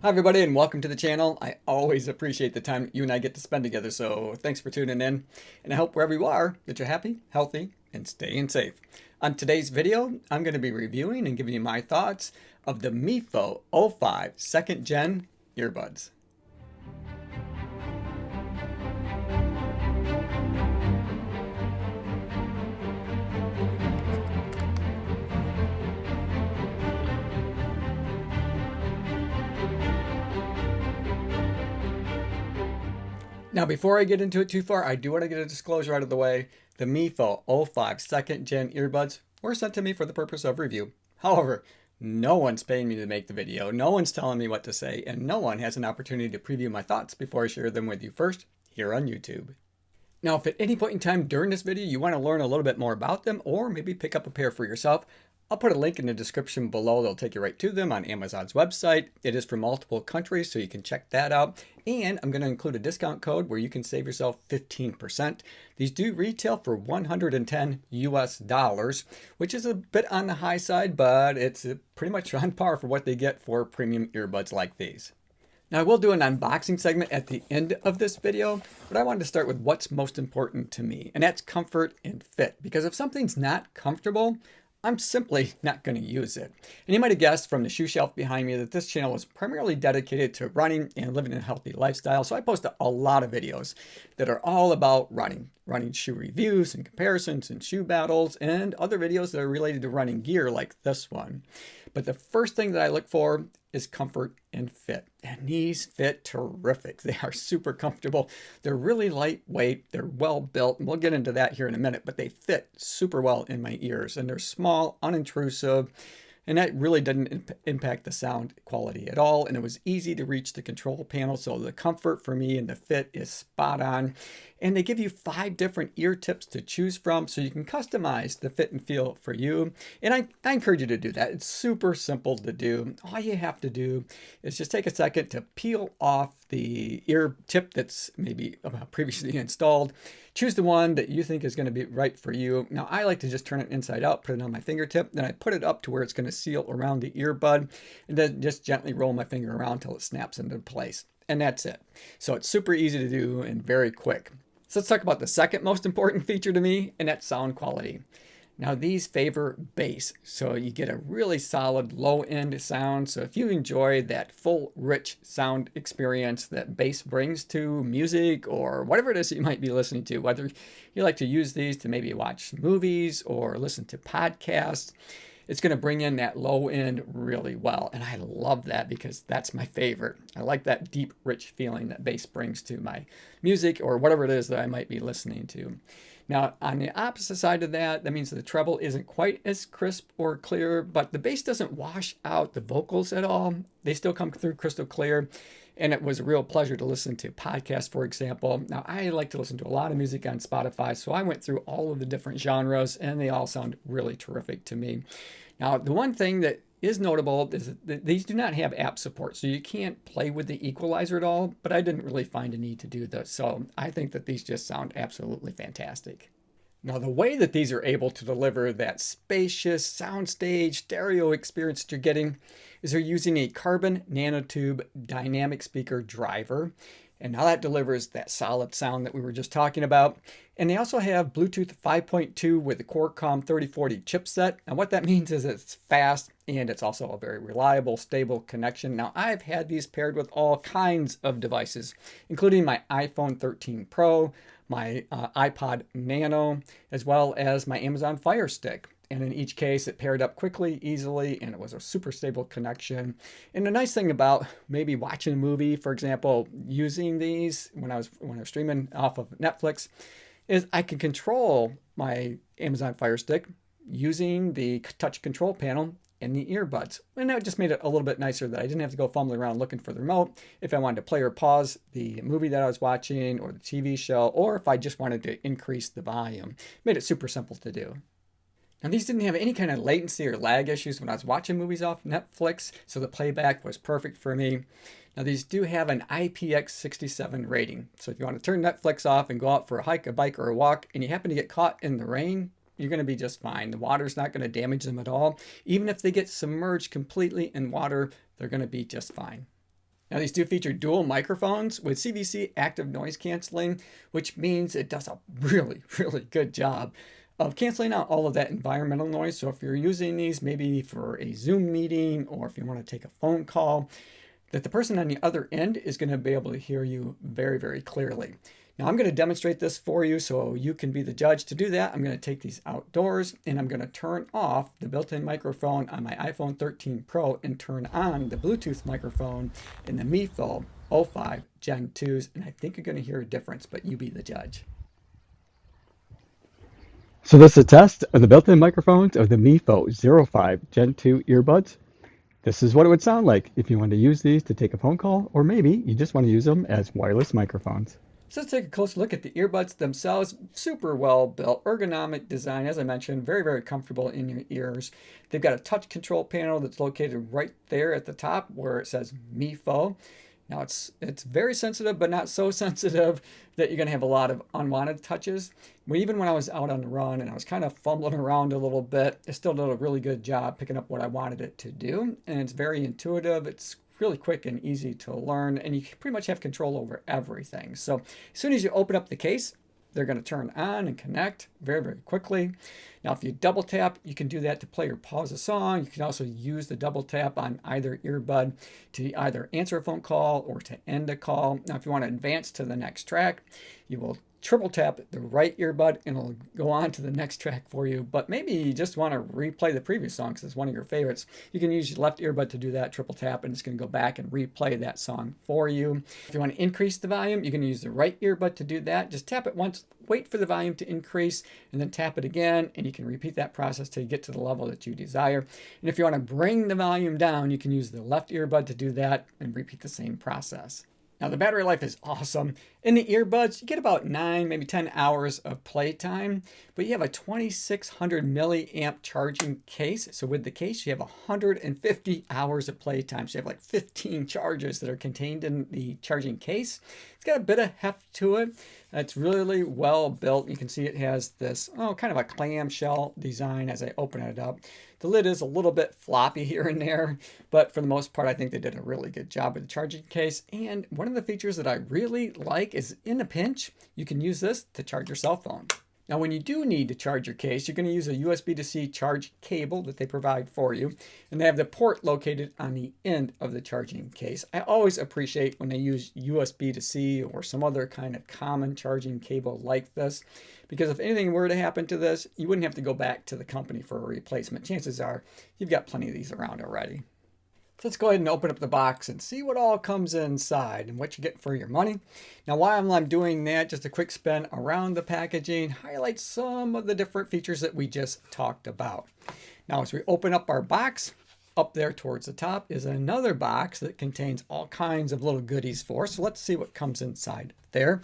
Hi everybody and welcome to the channel. I always appreciate the time you and I get to spend together, so thanks for tuning in. And I hope wherever you are that you're happy, healthy, and staying safe. On today's video, I'm going to be reviewing and giving you my thoughts of the Mifo O5 2nd Gen earbuds. Now, before I get into it too far, I do want to get a disclosure out of the way. The Mifo O5 2nd Gen earbuds were sent to me for the purpose of review. However, no one's paying me to make the video, no one's telling me what to say, and no one has an opportunity to preview my thoughts before I share them with you first here on YouTube. Now, if at any point in time during this video you want to learn a little bit more about them or maybe pick up a pair for yourself, I'll put a link in the description below that'll take you right to them on Amazon's website. It is for multiple countries, so you can check that out. And I'm going to include a discount code where you can save yourself 15%. These do retail for $110 US, which is a bit on the high side, but it's pretty much on par for what they get for premium earbuds like these. Now, I will do an unboxing segment at the end of this video, but I wanted to start with what's most important to me, and that's comfort and fit. Because if something's not comfortable, I'm simply not going to use it. And you might have guessed from the shoe shelf behind me that this channel is primarily dedicated to running and living a healthy lifestyle. So I post a lot of videos that are all about running shoe reviews and comparisons and shoe battles and other videos that are related to running gear like this one. But the first thing that I look for is comfort and fit. And these fit terrific. They are super comfortable. They're really lightweight. They're well built. And we'll get into that here in a minute, but they fit super well in my ears. And they're small, unintrusive. And that really didn't impact the sound quality at all. And it was easy to reach the control panel. So the comfort for me and the fit is spot on. And they give you 5 different ear tips to choose from, so you can customize the fit and feel for you. And I encourage you to do that. It's super simple to do. All you have to do is just take a second to peel off the ear tip that's maybe previously installed. Choose the one that you think is going to be right for you. Now, I like to just turn it inside out, put it on my fingertip, then I put it up to where it's going to seal around the earbud, and then just gently roll my finger around until it snaps into place. And that's it. So it's super easy to do and very quick. So let's talk about the second most important feature to me, and that's sound quality. Now, these favor bass, so you get a really solid low-end sound. So if you enjoy that full, rich sound experience that bass brings to music or whatever it is that you might be listening to, whether you like to use these to maybe watch movies or listen to podcasts, it's going to bring in that low end really well. And I love that because that's my favorite. I like that deep, rich feeling that bass brings to my music or whatever it is that I might be listening to. Now, on the opposite side of that, that means the treble isn't quite as crisp or clear, but the bass doesn't wash out the vocals at all. They still come through crystal clear. And it was a real pleasure to listen to podcasts, for example. Now, I like to listen to a lot of music on Spotify, so I went through all of the different genres, and they all sound really terrific to me. Now, the one thing that is notable is that these do not have app support, so you can't play with the equalizer at all, but I didn't really find a need to do this, so I think that these just sound absolutely fantastic. Now, the way that these are able to deliver that spacious soundstage stereo experience that you're getting is they're using a carbon nanotube dynamic speaker driver. And now that delivers that solid sound that we were just talking about. And they also have Bluetooth 5.2 with the Qualcomm 3040 chipset. And what that means is it's fast and it's also a very reliable, stable connection. Now, I've had these paired with all kinds of devices, including my iPhone 13 Pro, my iPod Nano, as well as my Amazon Fire Stick. And in each case, it paired up quickly, easily, and it was a super stable connection. And the nice thing about maybe watching a movie, for example, using these when I was streaming off of Netflix, is I can control my Amazon Fire Stick using the touch control panel and the earbuds. And that just made it a little bit nicer that I didn't have to go fumbling around looking for the remote if I wanted to play or pause the movie that I was watching or the TV show, or if I just wanted to increase the volume. Made it super simple to do. Now, these didn't have any kind of latency or lag issues when I was watching movies off Netflix, so the playback was perfect for me. Now these do have an IPX67 rating. So if you want to turn Netflix off and go out for a hike, a bike, or a walk, and you happen to get caught in the rain, you're going to be just fine. The water's not going to damage them at all. Even if they get submerged completely in water, they're going to be just fine. Now these do feature dual microphones with CVC active noise canceling, which means it does a really, really good job of canceling out all of that environmental noise. So if you're using these maybe for a Zoom meeting or if you want to take a phone call, that the person on the other end is going to be able to hear you very, very clearly. Now I'm going to demonstrate this for you so you can be the judge. To do that, I'm going to take these outdoors and I'm going to turn off the built-in microphone on my iPhone 13 Pro and turn on the Bluetooth microphone in the Mifo O5 Gen 2s. And I think you're going to hear a difference, but you be the judge. So this is a test of the built-in microphones of the Mifo O5 Gen 2 earbuds. This is what it would sound like if you want to use these to take a phone call, or maybe you just want to use them as wireless microphones. So let's take a closer look at the earbuds themselves. Super well built, ergonomic design, as I mentioned, very, very comfortable in your ears. They've got a touch control panel that's located right there at the top where it says Mifo. Now it's very sensitive, but not so sensitive that you're going to have a lot of unwanted touches. Even when I was out on the run and I was kind of fumbling around a little bit, it still did a really good job picking up what I wanted it to do. And it's very intuitive. It's really quick and easy to learn, and you pretty much have control over everything. So as soon as you open up the case, they're going to turn on and connect very, very quickly. Now, if you double tap, you can do that to play or pause a song. You can also use the double tap on either earbud to either answer a phone call or to end a call. Now, if you want to advance to the next track, you will triple tap the right earbud and it'll go on to the next track for you. But maybe you just want to replay the previous song because it's one of your favorites. You can use your left earbud to do that, triple tap, and it's going to go back and replay that song for you. If you want to increase the volume, you can use the right earbud to do that. Just tap it once, wait for the volume to increase, and then tap it again, and you can repeat that process till you get to the level that you desire. And if you want to bring the volume down, you can use the left earbud to do that and repeat the same process. Now the battery life is awesome. In the earbuds, you get about 9, maybe 10 hours of playtime, but you have a 2600 milliamp charging case. So with the case, you have 150 hours of playtime. So you have like 15 charges that are contained in the charging case. It's got a bit of heft to it. It's really well built. You can see it has this, kind of a clamshell design as I open it up. The lid is a little bit floppy here and there, but for the most part, I think they did a really good job with the charging case. And one of the features that I really like is in a pinch, you can use this to charge your cell phone. Now, when you do need to charge your case, you're going to use a USB-C charge cable that they provide for you. And they have the port located on the end of the charging case. I always appreciate when they use USB-C or some other kind of common charging cable like this, because if anything were to happen to this, you wouldn't have to go back to the company for a replacement. Chances are you've got plenty of these around already. So let's go ahead and open up the box and see what all comes inside and what you get for your money. Now, while I'm doing that, just a quick spin around the packaging, highlight some of the different features that we just talked about. Now, as we open up our box, up there towards the top is another box that contains all kinds of little goodies for us. So let's see what comes inside there.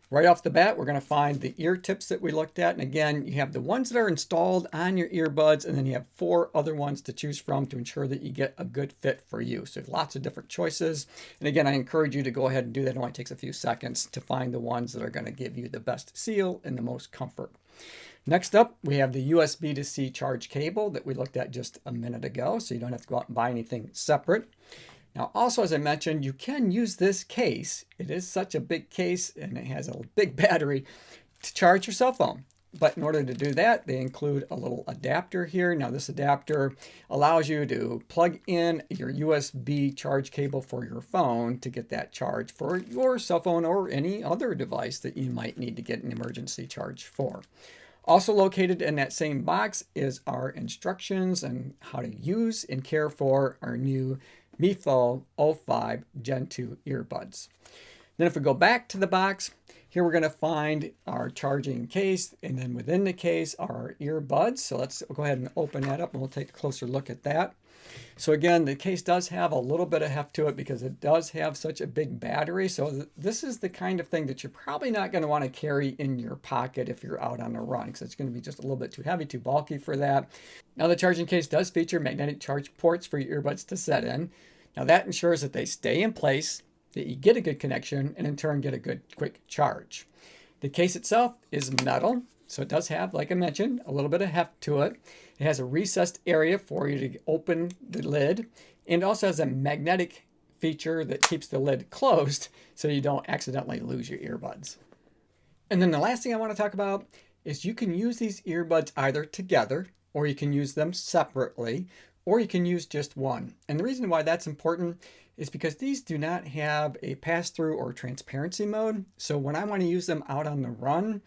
Right off the bat, we're going to find the ear tips that we looked at. And again, you have the ones that are installed on your earbuds, and then you have 4 other ones to choose from to ensure that you get a good fit for you. So lots of different choices. And again, I encourage you to go ahead and do that. It only takes a few seconds to find the ones that are going to give you the best seal and the most comfort. Next up, we have the USB-C charge cable that we looked at just a minute ago, so you don't have to go out and buy anything separate. Now, also, as I mentioned, you can use this case. It is such a big case and it has a big battery to charge your cell phone. But in order to do that, they include a little adapter here. Now, this adapter allows you to plug in your USB charge cable for your phone to get that charge for your cell phone or any other device that you might need to get an emergency charge for. Also located in that same box is our instructions on how to use and care for our new Mifo O5 Gen 2 earbuds. Then if we go back to the box, here we're going to find our charging case, and then within the case are our earbuds. So let's go ahead and open that up and we'll take a closer look at that. So again, the case does have a little bit of heft to it because it does have such a big battery. So this is the kind of thing that you're probably not going to want to carry in your pocket if you're out on a run, because it's going to be just a little bit too heavy, too bulky for that. Now the charging case does feature magnetic charge ports for your earbuds to set in. Now that ensures that they stay in place, that you get a good connection, and in turn get a good quick charge. The case itself is metal, so it does have, like I mentioned, a little bit of heft to it. It has a recessed area for you to open the lid, and also has a magnetic feature that keeps the lid closed so you don't accidentally lose your earbuds. And then the last thing I want to talk about is you can use these earbuds either together, or you can use them separately, or you can use just one. And the reason why that's important is because these do not have a pass-through or transparency mode. So when I want to use them out on the run,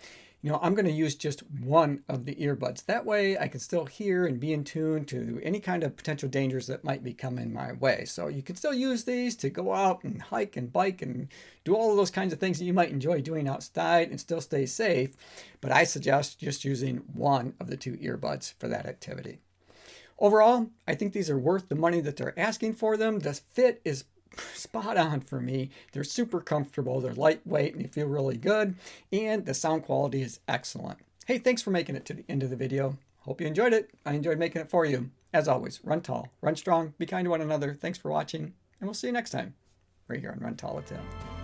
I'm going to use just one of the earbuds. That way I can still hear and be in tune to any kind of potential dangers that might be coming my way. So you can still use these to go out and hike and bike and do all of those kinds of things that you might enjoy doing outside and still stay safe. But I suggest just using one of the two earbuds for that activity. Overall, I think these are worth the money that they're asking for them. The fit is spot on for me. They're super comfortable, they're lightweight, and they feel really good, and the sound quality is excellent. Hey, thanks for making it to the end of the video. Hope you enjoyed it. I enjoyed making it for you. As always, run tall, run strong, be kind to one another. Thanks for watching, and we'll see you next time right here on Run Tall with Tim.